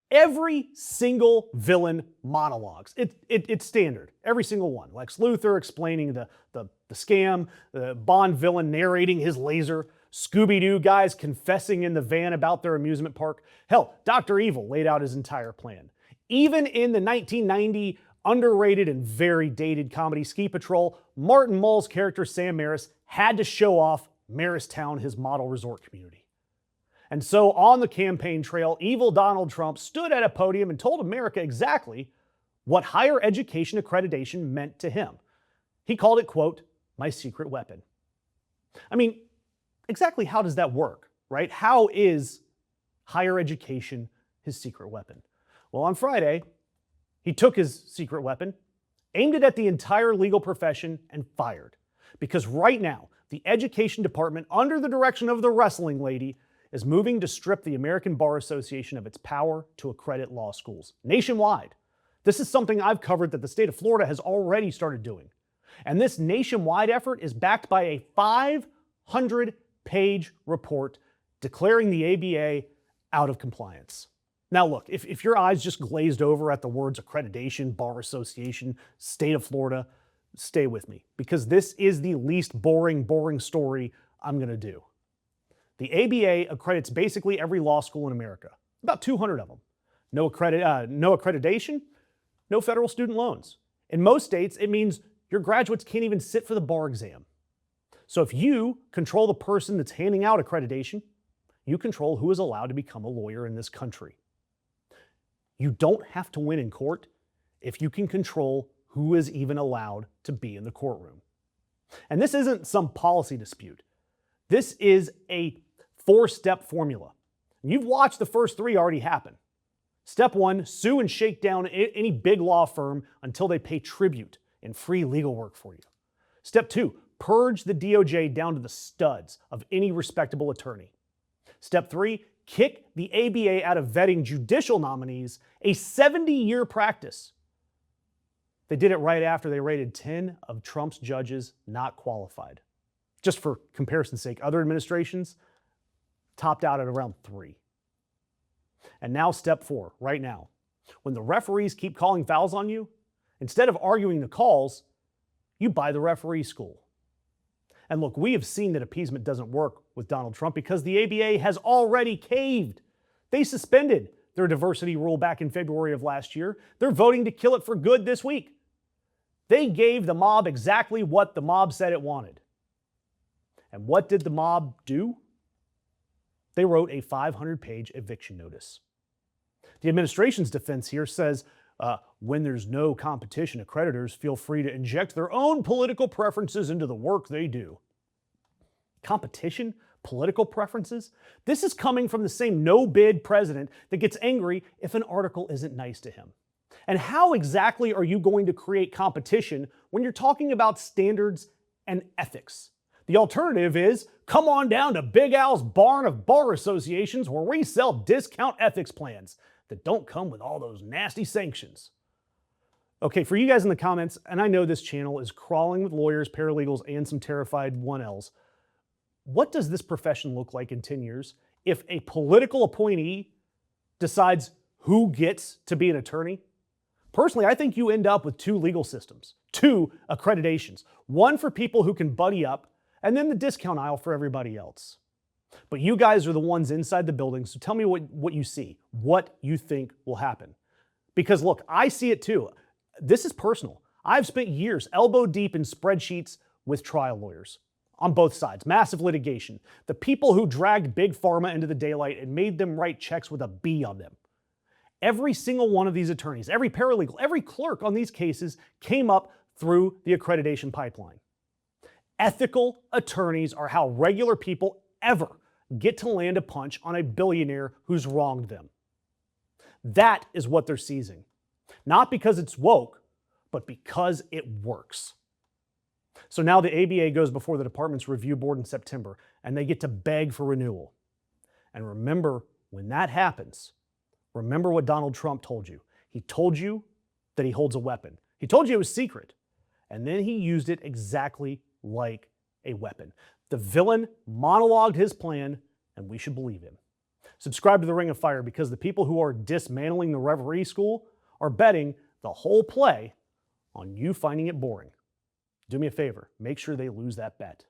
Every single villain monologues. It's standard. Every single one. Lex Luthor explaining the scam, the Bond villain narrating his laser, Scooby-Doo guys confessing in the van about their amusement park. Hell, Dr. Evil laid out his entire plan. Even in the 1990 underrated and very dated comedy Ski Patrol, Martin Mull's character Sam Maris had to show off Maristown, his model resort community. And so on the campaign trail, evil Donald Trump stood at a podium and told America exactly what higher education accreditation meant to him. He called it, quote, my secret weapon. I mean, exactly how does that work, right? How is higher education his secret weapon? Well, on Friday, he took his secret weapon, aimed it at the entire legal profession, and fired. Because right now, the education department, under the direction of the wrestling lady, is moving to strip the American Bar Association of its power to accredit law schools nationwide. This is something I've covered that the state of Florida has already started doing. And this nationwide effort is backed by a 500-page report declaring the ABA out of compliance. Now look, if your eyes just glazed over at the words accreditation, Bar Association, state of Florida, stay with me, because this is the least boring story I'm going to do. The ABA accredits basically every law school in America, about 200 of them. No accreditation, no federal student loans. In most states, it means your graduates can't even sit for the bar exam. So if you control the person that's handing out accreditation, you control who is allowed to become a lawyer in this country. You don't have to win in court if you can control who is even allowed to be in the courtroom. And this isn't some policy dispute. This is a 4-step formula. You've watched the first 3 already happen. Step 1, sue and shake down any big law firm until they pay tribute and free legal work for you. Step 2, purge the DOJ down to the studs of any respectable attorney. Step 3, kick the ABA out of vetting judicial nominees, a 70-year practice. They did it right after they rated 10 of Trump's judges not qualified. Just for comparison's sake, other administrations topped out at around 3. And now step 4, right now. When the referees keep calling fouls on you, instead of arguing the calls, you buy the referee school. And look, we have seen that appeasement doesn't work with Donald Trump because the ABA has already caved. They suspended their diversity rule back in February of last year. They're voting to kill it for good this week. They gave the mob exactly what the mob said it wanted. And what did the mob do? They wrote a 500-page eviction notice. The administration's defense here says, when there's no competition, accreditors feel free to inject their own political preferences into the work they do. Competition? Political preferences? This is coming from the same no-bid president that gets angry if an article isn't nice to him. And how exactly are you going to create competition when you're talking about standards and ethics? The alternative is, come on down to Big Al's barn of bar associations where we sell discount ethics plans that don't come with all those nasty sanctions. Okay, for you guys in the comments, and I know this channel is crawling with lawyers, paralegals, and some terrified 1Ls, what does this profession look like in 10 years if a political appointee decides who gets to be an attorney? Personally, I think you end up with 2 legal systems, 2 accreditations, one for people who can buddy up, and then the discount aisle for everybody else. But you guys are the ones inside the building, so tell me what you see, what you think will happen. Because look, I see it too. This is personal. I've spent years elbow deep in spreadsheets with trial lawyers on both sides, massive litigation. The people who dragged Big Pharma into the daylight and made them write checks with a B on them. Every single one of these attorneys, every paralegal, every clerk on these cases came up through the accreditation pipeline. Ethical attorneys are how regular people ever get to land a punch on a billionaire who's wronged them. That is what they're seizing. Not because it's woke, but because it works. So now the ABA goes before the department's review board in September, and they get to beg for renewal. And remember, when that happens, remember what Donald Trump told you. He told you that he holds a weapon. He told you it was secret. And then he used it exactly like a weapon. The villain monologued his plan, and we should believe him. Subscribe to the Ring of Fire because the people who are dismantling the referee school are betting the whole play on you finding it boring. Do me a favor, make sure they lose that bet.